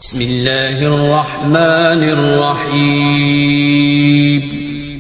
بسم اللہ الرحمن الرحیم۔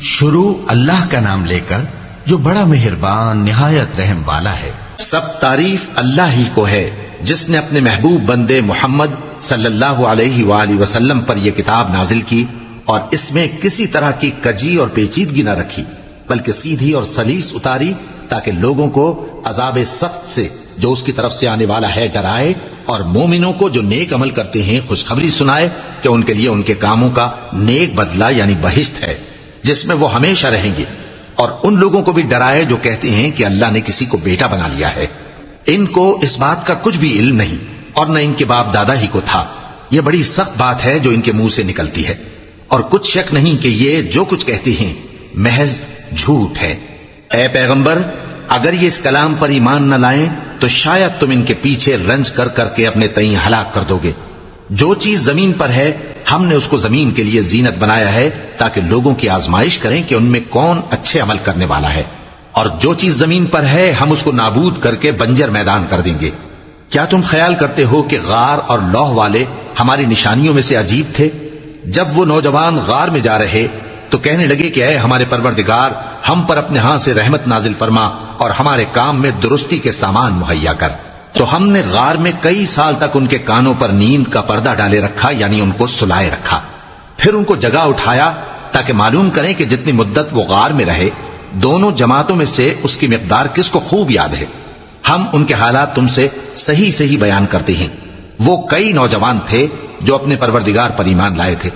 شروع اللہ کا نام لے کر جو بڑا مہربان نہایت رحم والا ہے۔ سب تعریف اللہ ہی کو ہے جس نے اپنے محبوب بندے محمد صلی اللہ علیہ وآلہ وسلم پر یہ کتاب نازل کی اور اس میں کسی طرح کی کجی اور پیچیدگی نہ رکھی، بلکہ سیدھی اور سلیس اتاری تاکہ لوگوں کو عذاب سخت سے جو اس کی طرف سے آنے والا ہے ڈرائے، اور مومنوں کو جو نیک عمل کرتے ہیں خوشخبری سنائے کہ ان کے لیے ان کے کاموں کا نیک بدلہ یعنی بہشت ہے جس میں وہ ہمیشہ رہیں گے، اور ان لوگوں کو بھی ڈرائے جو کہتے ہیں کہ اللہ نے کسی کو بیٹا بنا لیا ہے۔ ان کو اس بات کا کچھ بھی علم نہیں اور نہ ان کے باپ دادا ہی کو تھا۔ یہ بڑی سخت بات ہے جو ان کے منہ سے نکلتی ہے، اور کچھ شک نہیں کہ یہ جو کچھ کہتے ہیں محض جھوٹ ہے۔ اے پیغمبر، اگر یہ اس کلام پر ایمان نہ لائیں تو شاید تم ان کے پیچھے رنج کر کر کے اپنے تئیں ہلاک کر دو گے۔ جو چیز زمین پر ہے ہم نے اس کو زمین کے لیے زینت بنایا ہے تاکہ لوگوں کی آزمائش کریں کہ ان میں کون اچھے عمل کرنے والا ہے، اور جو چیز زمین پر ہے ہم اس کو نابود کر کے بنجر میدان کر دیں گے۔ کیا تم خیال کرتے ہو کہ غار اور لوح والے ہماری نشانیوں میں سے عجیب تھے؟ جب وہ نوجوان غار میں جا رہے تو کہنے لگے کہ اے ہمارے پروردگار، ہم پر اپنے ہاں سے رحمت نازل فرما اور ہمارے کام میں درستی کے سامان مہیا کر۔ تو ہم نے غار میں کئی سال تک ان کے کانوں پر نیند کا پردہ ڈالے رکھا، یعنی ان کو سلائے رکھا، پھر ان کو جگہ اٹھایا تاکہ معلوم کریں کہ جتنی مدت وہ غار میں رہے دونوں جماعتوں میں سے اس کی مقدار کس کو خوب یاد ہے۔ ہم ان کے حالات تم سے صحیح صحیح بیان کرتے ہیں۔ وہ کئی نوجوان تھے جو اپنے پروردگار پر ایمان لائے تھے،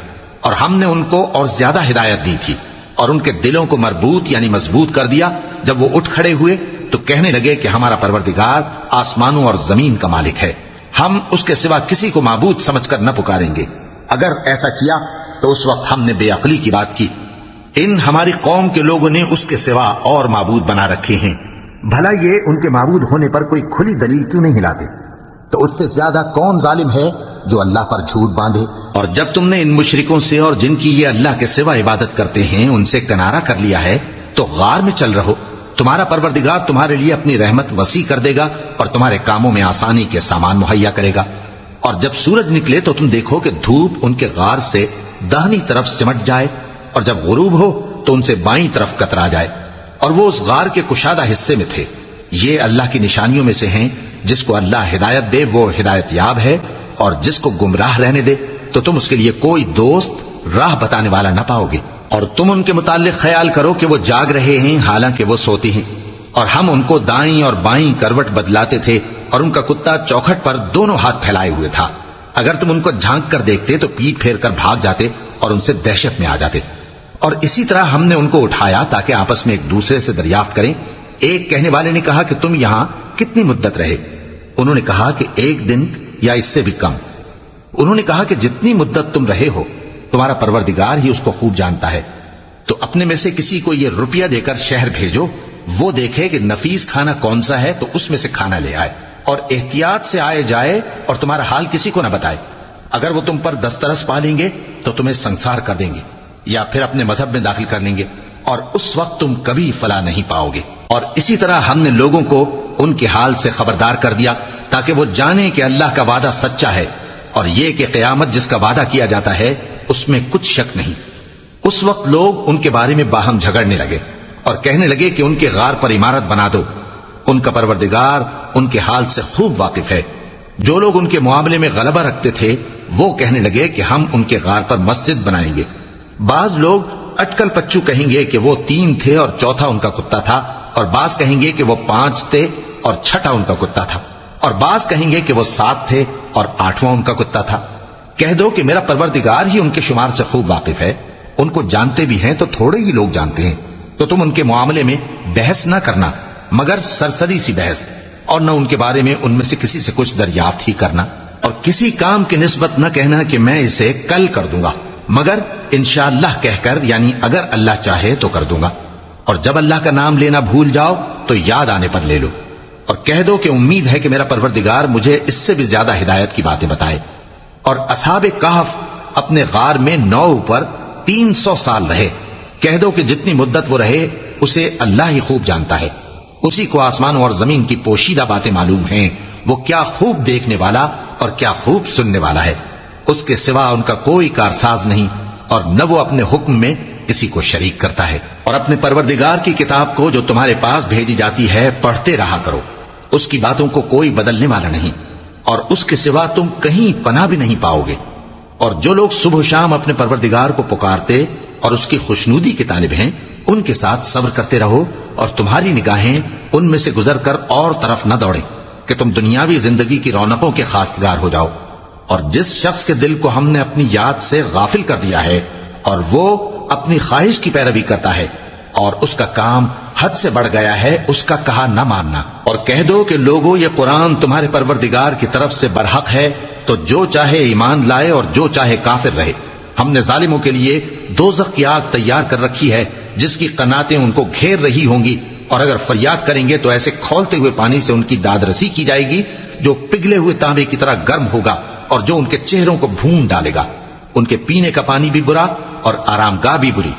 اور ہم نے ان کو اور زیادہ ہدایت دی تھی، اور ان کے دلوں کو مربوط یعنی مضبوط کر دیا۔ جب وہ اٹھ کھڑے ہوئے تو کہنے لگے کہ ہمارا پروردگار آسمانوں اور زمین کا مالک ہے، ہم اس کے سوا کسی کو معبود سمجھ کر نہ پکاریں گے۔ اگر ایسا کیا تو اس وقت ہم نے بے عقلی کی بات کی۔ ان ہماری قوم کے لوگوں نے اس کے سوا اور معبود بنا رکھے ہیں، بھلا یہ ان کے معبود ہونے پر کوئی کھلی دلیل کیوں نہیں ہلاتے؟ تو اس سے زیادہ کون ظالم ہے جو اللہ پر جھوٹ باندھے؟ اور جب تم نے ان مشرکوں سے اور جن کی یہ اللہ کے سوا عبادت کرتے ہیں ان سے کنارہ کر لیا ہے تو غار میں چل رہو، تمہارا پروردگار تمہارے لیے اپنی رحمت وسیع کر دے گا اور تمہارے کاموں میں آسانی کے سامان مہیا کرے گا۔ اور جب سورج نکلے تو تم دیکھو کہ دھوپ ان کے غار سے داہنی طرف سمٹ جائے، اور جب غروب ہو تو ان سے بائیں طرف کترا جائے، اور وہ اس غار کے کشادہ حصے میں تھے۔ یہ اللہ کی نشانیوں میں سے ہیں، جس کو اللہ ہدایت دے وہ ہدایت یاب ہے، اور جس کو گمراہ رہنے دے تو تم اس کے لیے کوئی دوست راہ بتانے والا نہ پاؤ گے۔ اور تم ان کے متعلق خیال کرو کہ وہ جاگ رہے ہیں حالانکہ وہ سوتے ہیں، اور ہم ان کو دائیں اور بائیں کروٹ بدلاتے تھے، اور ان کا کتا چوکھٹ پر دونوں ہاتھ پھیلائے ہوئے تھا۔ اگر تم ان کو جھانک کر دیکھتے تو پیٹ پھیر کر بھاگ جاتے اور ان سے دہشت میں آ جاتے۔ اور اسی طرح ہم نے ان کو اٹھایا تاکہ آپس میں ایک دوسرے سے دریافت کریں۔ ایک کہنے والے نے کہا کہ تم یہاں کتنی مدت رہے؟ انہوں نے کہا کہ 1 دن یا اس سے بھی کم۔ انہوں نے کہا کہ جتنی مدت تم رہے ہو تمہارا پروردگار ہی اس کو خوب جانتا ہے، تو اپنے میں سے کسی کو یہ روپیہ دے کر شہر بھیجو، وہ دیکھے کہ نفیس کھانا کون سا ہے تو اس میں سے کھانا لے آئے، اور احتیاط سے آئے جائے اور تمہارا حال کسی کو نہ بتائے۔ اگر وہ تم پر دسترس پا لیں گے تو تمہیں سنسار کر دیں گے یا پھر اپنے مذہب میں داخل کر لیں گے، اور اس وقت تم کبھی فلاح نہیں پاؤ گے۔ اور اسی طرح ہم نے لوگوں کو ان کے حال سے خبردار کر دیا تاکہ وہ جانیں کہ اللہ کا وعدہ سچا ہے، اور یہ کہ قیامت جس کا وعدہ کیا جاتا ہے اس میں کچھ شک نہیں۔ اس وقت لوگ ان کے بارے میں باہم جھگڑنے لگے اور کہنے لگے کہ ان کے غار پر عمارت بنا دو۔ ان کا پروردگار ان کے حال سے خوب واقف ہے۔ جو لوگ ان کے معاملے میں غلبہ رکھتے تھے وہ کہنے لگے کہ ہم ان کے غار پر مسجد بنائیں گے۔ بعض لوگ اٹکل پچو کہیں گے کہ وہ 3 تھے اور چوتھا ان کا کتا تھا، اور بعض کہیں گے کہ وہ 5 تھے اور چھٹا ان کا کتا تھا، اور بعض کہیں گے کہ وہ 7 تھے اور 8واں ان کا کتا تھا۔ کہہ دو کہ میرا پروردگار ہی ان کے شمار سے خوب واقف ہے، ان کو جانتے بھی ہیں تو تھوڑے ہی لوگ جانتے ہیں۔ تو تم ان کے معاملے میں بحث نہ کرنا مگر سرسری سی بحث، اور نہ ان کے بارے میں ان میں سے کسی سے کچھ دریافت ہی کرنا، اور کسی کام کی نسبت نہ کہنا کہ میں اسے کل کر دوں گا، مگر انشاءاللہ کہہ کر یعنی اگر اللہ چاہے تو کر دوں گا۔ اور جب اللہ کا نام لینا بھول جاؤ تو یاد آنے پر لے لو، اور کہہ دو کہ امید ہے کہ میرا پروردگار مجھے اس سے بھی زیادہ ہدایت کی باتیں بتائے۔ اور اصحاب کہف اپنے غار میں 9 پر 300 سال رہے۔ کہہ دو کہ جتنی مدت وہ رہے اسے اللہ ہی خوب جانتا ہے، اسی کو آسمانوں اور زمین کی پوشیدہ باتیں معلوم ہیں، وہ کیا خوب دیکھنے والا اور کیا خوب سننے والا ہے۔ اس کے سوا ان کا کوئی کارساز نہیں، اور نہ وہ اپنے حکم میں کسی کو شریک کرتا ہے۔ اور اپنے پروردگار کی کتاب کو جو تمہارے پاس بھیجی جاتی ہے پڑھتے رہا کرو، اس کی باتوں کو کوئی بدلنے والا نہیں، اور اس کے سوا تم کہیں پناہ بھی نہیں پاؤ گے۔ اور جو لوگ صبح و شام اپنے پروردگار کو پکارتے اور اس کی خوشنودی کے طالب ہیں، ان کے ساتھ صبر کرتے رہو، اور تمہاری نگاہیں ان میں سے گزر کر اور طرف نہ دوڑیں کہ تم دنیاوی زندگی کی رونقوں کے خواستگار ہو جاؤ۔ اور جس شخص کے دل کو ہم نے اپنی یاد سے غافل کر دیا ہے اور وہ اپنی خواہش کی پیروی کرتا ہے اور اس کا کام حد سے بڑھ گیا ہے، اس کا کہا نہ ماننا، اور کہہ دو کہ لوگوں یہ قرآن تمہارے پروردگار کی طرف سے برحق ہے، تو جو چاہے ایمان لائے اور جو چاہے کافر رہے۔ ہم نے ظالموں کے لیے دوزخ کی آگ تیار کر رکھی ہے جس کی قناتیں ان کو گھیر رہی ہوں گی، اور اگر فریاد کریں گے تو ایسے کھولتے ہوئے پانی سے ان کی داد رسی کی جائے گی جو پگھلے ہوئے تانبے کی طرح گرم ہوگا اور جو ان کے چہروں کو بھون ڈالے گا۔ ان کے پینے کا پانی بھی برا اور آرام گاہ بھی بری۔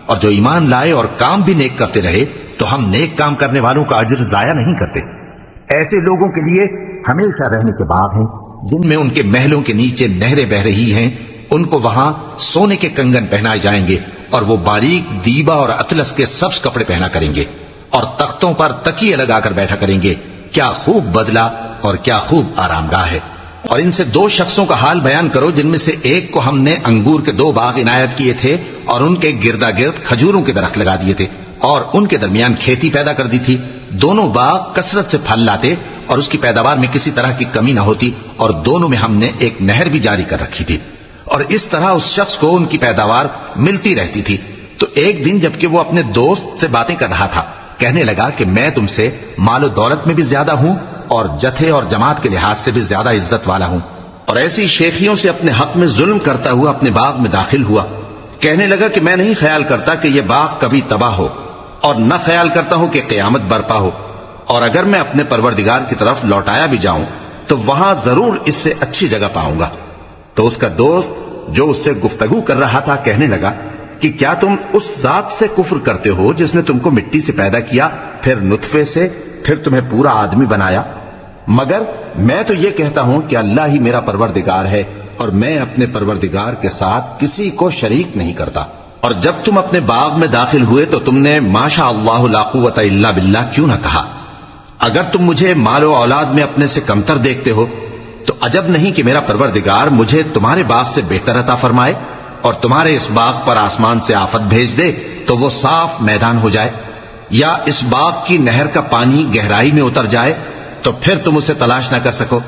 اور جو ایمان لائے اور کام بھی نیک کرتے رہے تو ہم نیک کام کرنے والوں کا اجر ضائع نہیں کرتے۔ ایسے لوگوں کے لیے ہمیشہ رہنے کے باغ ہیں جن میں ان کے محلوں کے نیچے نہریں بہ رہی ہیں، ان کو وہاں سونے کے کنگن پہنائے جائیں گے، اور وہ باریک دیبا اور اطلس کے سبز کپڑے پہنا کریں گے، اور تختوں پر تکیے لگا کر بیٹھا کریں گے۔ کیا خوب بدلہ اور کیا خوب آرام گاہ ہے۔ اور ان سے دو شخصوں کا حال بیان کرو جن میں سے ایک کو ہم نے انگور کے 2 باغ عنایت کیے تھے اور ان کے گردا گرد کھجوروں کے درخت لگا دیے تھے اور ان کے درمیان کھیتی پیدا کر دی تھی۔ دونوں باغ کثرت سے پھل لاتے اور اس کی پیداوار میں کسی طرح کی کمی نہ ہوتی، اور دونوں میں ہم نے ایک نہر بھی جاری کر رکھی تھی، اور اس طرح اس شخص کو ان کی پیداوار ملتی رہتی تھی۔ تو ایک دن جبکہ وہ اپنے دوست سے باتیں کر رہا تھا، کہنے لگا کہ میں تم سے مال و دولت میں بھی زیادہ ہوں اور جتھے اور جماعت کے لحاظ سے بھی زیادہ عزت والا ہوں، اور ایسی شیخیوں سے اپنے حق میں ظلم کرتا ہوا اپنے باغ میں داخل ہوا۔ کہنے لگا کہ میں نہیں خیال کرتا کہ یہ باغ کبھی تباہ ہو، اور نہ خیال کرتا ہوں کہ قیامت برپا ہو، اور اگر میں اپنے پروردگار کی طرف لوٹایا بھی جاؤں تو وہاں ضرور اس سے اچھی جگہ پاؤں گا۔ تو اس کا دوست جو اس سے گفتگو کر رہا تھا کہنے لگا کہ کیا تم اس ذات سے کفر کرتے ہو جس نے تم کو مٹی سے پیدا کیا، پھر نطفے سے، پھر تمہیں پورا آدمی بنایا؟ مگر میں تو یہ کہتا ہوں کہ اللہ ہی میرا پروردگار ہے، اور میں اپنے پروردگار کے ساتھ کسی کو شریک نہیں کرتا۔ اور جب تم اپنے باغ میں داخل ہوئے تو تم نے ماشاء اللہ لا قوت الا باللہ کیوں نہ کہا؟ اگر تم مجھے مال و اولاد میں اپنے سے کمتر دیکھتے ہو تو عجب نہیں کہ میرا پروردگار مجھے تمہارے باغ سے بہتر عطا فرمائے، اور تمہارے اس باغ پر آسمان سے آفت بھیج دے تو وہ صاف میدان ہو جائے، یا اس باغ کی نہر کا پانی گہرائی میں اتر جائے تو پھر تم اسے تلاش نہ کر سکو،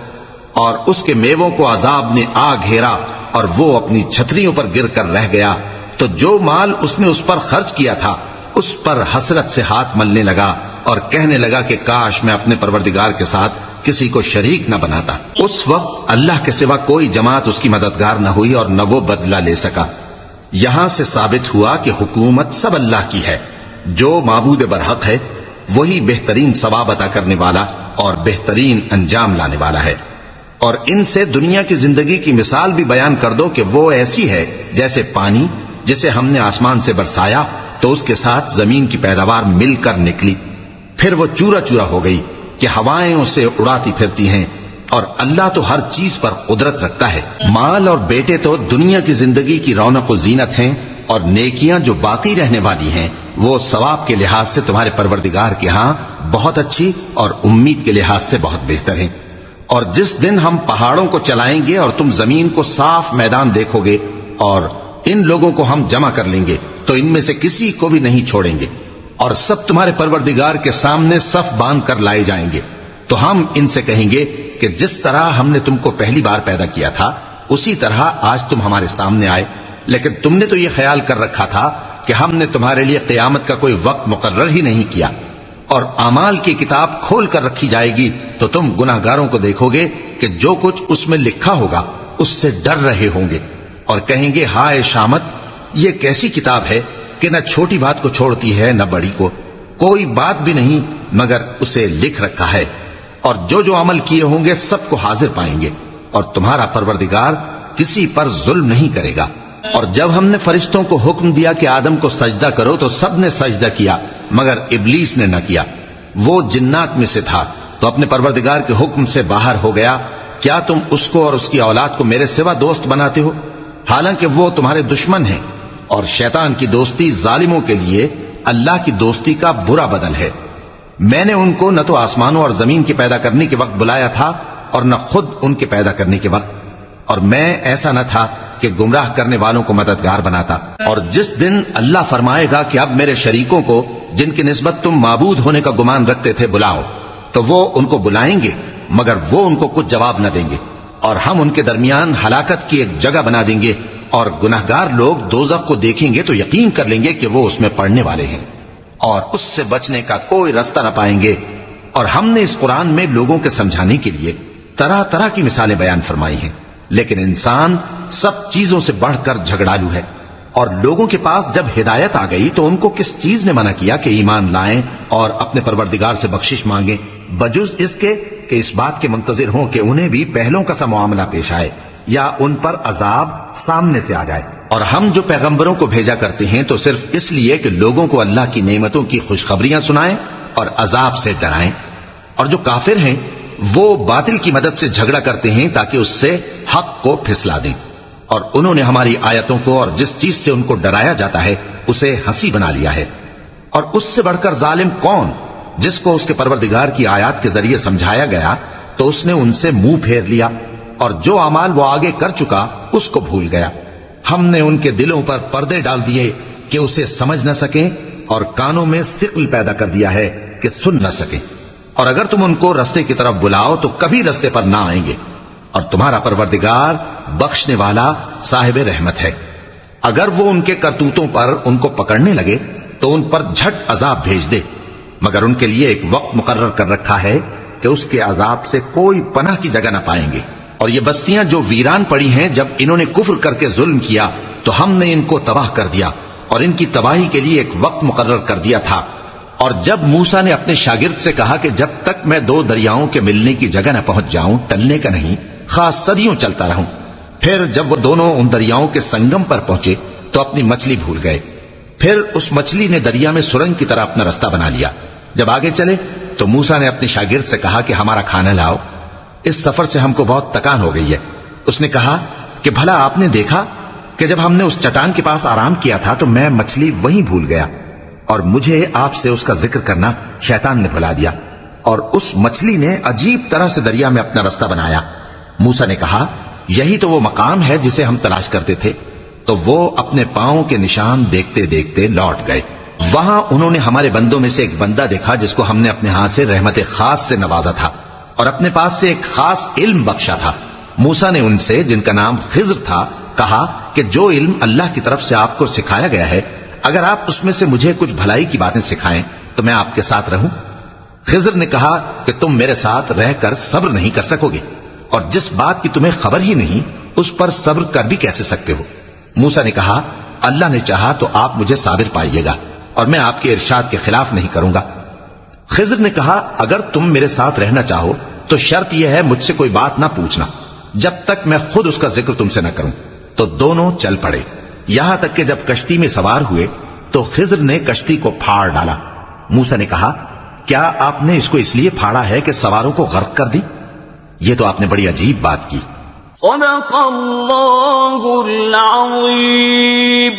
اور اس کے میووں کو عذاب نے آ گھیرا اور وہ اپنی چھتریوں پر گر کر رہ گیا، تو جو مال اس نے اس پر خرچ کیا تھا اس پر حسرت سے ہاتھ ملنے لگا اور کہنے لگا کہ کاش میں اپنے پروردگار کے ساتھ کسی کو شریک نہ بناتا۔ اس وقت اللہ کے سوا کوئی جماعت اس کی مددگار نہ ہوئی اور نہ وہ بدلہ لے سکا۔ یہاں سے ثابت ہوا کہ حکومت سب اللہ کی ہے، جو معبود برحق ہے وہی بہترین ثواب عطا کرنے والا اور بہترین انجام لانے والا ہے۔ اور ان سے دنیا کی زندگی کی مثال بھی بیان کر دو کہ وہ ایسی ہے جیسے پانی جسے ہم نے آسمان سے برسایا تو اس کے ساتھ زمین کی پیداوار مل کر نکلی، پھر وہ چورا چورا ہو گئی کہ ہوائیں اسے اڑاتی پھرتی ہیں، اور اللہ تو ہر چیز پر قدرت رکھتا ہے۔ مال اور بیٹے تو دنیا کی زندگی کی رونق و زینت ہیں، اور نیکیاں جو باقی رہنے والی ہیں وہ ثواب کے لحاظ سے تمہارے پروردگار کے ہاں بہت اچھی اور امید کے لحاظ سے بہت بہتر ہیں۔ اور جس دن ہم پہاڑوں کو چلائیں گے اور تم زمین کو صاف میدان دیکھو گے اور ان لوگوں کو ہم جمع کر لیں گے تو ان میں سے کسی کو بھی نہیں چھوڑیں گے، اور سب تمہارے پروردگار کے سامنے صف باندھ کر لائے جائیں گے، تو ہم ان سے کہیں گے کہ جس طرح ہم نے تم کو پہلی بار پیدا کیا تھا اسی طرح آج تم ہمارے سامنے آئے، لیکن تم نے تو یہ خیال کر رکھا تھا کہ ہم نے تمہارے لیے قیامت کا کوئی وقت مقرر ہی نہیں کیا، اور اعمال کی کتاب کھول کر رکھی جائے گی تو تم گناہگاروں کو دیکھو گے کہ جو کچھ اس میں لکھا ہوگا اس سے ڈر رہے ہوں گے، اور کہیں گے ہائے شامت، یہ کیسی کتاب ہے کہ نہ چھوٹی بات کو چھوڑتی ہے نہ بڑی کو، کوئی بات بھی نہیں مگر اسے لکھ رکھا ہے، اور جو عمل کیے ہوں گے سب کو حاضر پائیں گے، اور تمہارا پروردگار کسی پر ظلم نہیں کرے گا۔ اور جب ہم نے فرشتوں کو حکم دیا کہ آدم کو سجدہ کرو تو سب نے سجدہ کیا مگر ابلیس نے نہ کیا، وہ جنات میں سے تھا تو اپنے پروردگار کے حکم سے باہر ہو گیا، کیا تم اس کو اور اس کی اولاد کو میرے سوا دوست بناتے ہو، حالانکہ وہ تمہارے دشمن ہیں، اور شیطان کی دوستی ظالموں کے لیے اللہ کی دوستی کا برا بدل ہے۔ میں نے ان کو نہ تو آسمانوں اور زمین کے پیدا کرنے کے وقت بلایا تھا اور نہ خود ان کے پیدا کرنے کے وقت، اور میں ایسا نہ تھا کہ گمراہ کرنے والوں کو مددگار بناتا۔ اور جس دن اللہ فرمائے گا کہ اب میرے شریکوں کو جن کی نسبت تم معبود ہونے کا گمان رکھتے تھے بلاؤ، تو وہ ان کو بلائیں گے مگر وہ ان کو کچھ جواب نہ دیں گے، اور ہم ان کے درمیان ہلاکت کی ایک جگہ بنا دیں گے، اور گناہگار لوگ دوزخ کو دیکھیں گے تو یقین کر لیں گے کہ وہ اس میں پڑنے والے ہیں، اور اس سے بچنے کا کوئی رستہ نہ پائیں گے۔ اور ہم نے اس قرآن میں لوگوں کے سمجھانے کے لیے طرح طرح کی مثالیں بیان فرمائی ہیں، لیکن انسان سب چیزوں سے بڑھ کر جھگڑالو ہے۔ اور لوگوں کے پاس جب ہدایت آ گئی تو ان کو کس چیز نے منع کیا کہ ایمان لائیں اور اپنے پروردگار سے بخشش مانگیں، بجز اس کے کہ اس بات کے منتظر ہوں کہ انہیں بھی پہلوں کا سا معاملہ پیش آئے یا ان پر عذاب سامنے سے آ جائے۔ اور ہم جو پیغمبروں کو بھیجا کرتے ہیں تو صرف اس لیے کہ لوگوں کو اللہ کی نعمتوں کی خوشخبریاں سنائیں اور عذاب سے ڈرائیں۔ اور جو کافر ہیں وہ باطل کی مدد سے جھگڑا کرتے ہیں تاکہ اس سے حق کو پھسلا دیں، اور انہوں نے ہماری آیتوں کو اور جس چیز سے ان کو ڈرایا جاتا ہے اسے ہنسی بنا لیا ہے۔ اور اس سے بڑھ کر ظالم کون، جس کو اس کے پروردگار کی آیات کے ذریعے سمجھایا گیا تو اس نے ان سے منہ پھیر لیا، اور جو اعمال وہ آگے کر چکا اس کو بھول گیا۔ ہم نے ان کے دلوں پر پردے ڈال دیے کہ اسے سمجھ نہ سکیں، اور کانوں میں ثقل پیدا کر دیا ہے کہ سن نہ سکیں۔ اور اگر تم ان کو رستے کی طرف بلاؤ تو کبھی رستے پر نہ آئیں گے، اور تمہارا پروردگار بخشنے والا صاحب رحمت ہے۔ اگر وہ ان کے کرتوتوں پر ان کو پکڑنے لگے تو ان پر جھٹ عذاب بھیج دے، مگر ان کے لیے ایک وقت مقرر کر رکھا ہے کہ اس کے عذاب سے کوئی پناہ کی جگہ نہ پائیں گے۔ اور یہ بستیاں جو ویران پڑی ہیں، جب انہوں نے کفر کر کے ظلم کیا تو ہم نے ان کو تباہ کر دیا، اور ان کی تباہی کے لیے ایک وقت مقرر کر دیا تھا۔ اور جب موسیٰ نے اپنے شاگرد سے کہا کہ جب تک میں دو دریاؤں کے ملنے کی جگہ نہ پہنچ جاؤں ٹلنے کا نہیں، خاص صدیوں چلتا رہوں، پھر جب وہ دونوں ان دریاؤں کے سنگم پر پہنچے تو اپنی مچھلی بھول گئے۔ پھر اس مچھلی نے دریا میں سرنگ کی طرح اپنا رستہ بنا لیا۔ جب آگے چلے تو موسیٰ نے اپنے شاگرد سے کہا کہ ہمارا کھانا لاؤ، اس سفر سے ہم کو بہت تکان ہو گئی ہے۔ اس نے کہا کہ بھلا آپ نے دیکھا کہ جب ہم نے اس چٹان کے پاس آرام کیا تھا تو میں مچھلی وہیں بھول گیا، اور مجھے آپ سے اس کا ذکر کرنا شیطان نے بھلا دیا، اور اس مچھلی نے عجیب طرح سے دریا میں اپنا رستہ بنایا۔ موسیٰ نے کہا یہی تو وہ مقام ہے جسے ہم تلاش کرتے تھے۔ تو وہ اپنے پاؤں کے نشان دیکھتے دیکھتے لوٹ گئے۔ وہاں انہوں نے ہمارے بندوں میں سے ایک بندہ دیکھا جس کو ہم نے اپنے ہاتھ سے رحمت خاص سے نوازا تھا، اور اپنے پاس سے ایک خاص علم بخشا تھا۔ موسیٰ نے ان سے جن کا نام خضر تھا کہا کہ جو علم اللہ کی طرف سے آپ کو سکھایا گیا ہے، اگر آپ اس میں سے مجھے کچھ بھلائی کی باتیں سکھائیں تو میں آپ کے ساتھ رہوں۔ خضر نے کہا کہ تم میرے ساتھ رہ کر صبر نہیں کر سکو گے، اور جس بات کی تمہیں خبر ہی نہیں اس پر صبر کر بھی کیسے سکتے ہو؟ موسیٰ نے کہا اللہ نے چاہا تو آپ مجھے صابر پائیے گا، اور میں آپ کے ارشاد کے خلاف نہیں کروں گا۔ خضر نے کہا اگر تم میرے ساتھ رہنا چاہو تو شرط یہ ہے مجھ سے کوئی بات نہ پوچھنا جب تک میں خود اس کا ذکر تم سے نہ کروں۔ تو دونوں چل پڑے، یہاں تک کہ جب کشتی میں سوار ہوئے تو خضر نے کشتی کو پھاڑ ڈالا۔ موسیٰ نے کہا کیا آپ نے اس کو اس لیے پھاڑا ہے کہ سواروں کو غرق کر دی؟ یہ تو آپ نے بڑی عجیب بات کی۔ صدق اللہ العظیم۔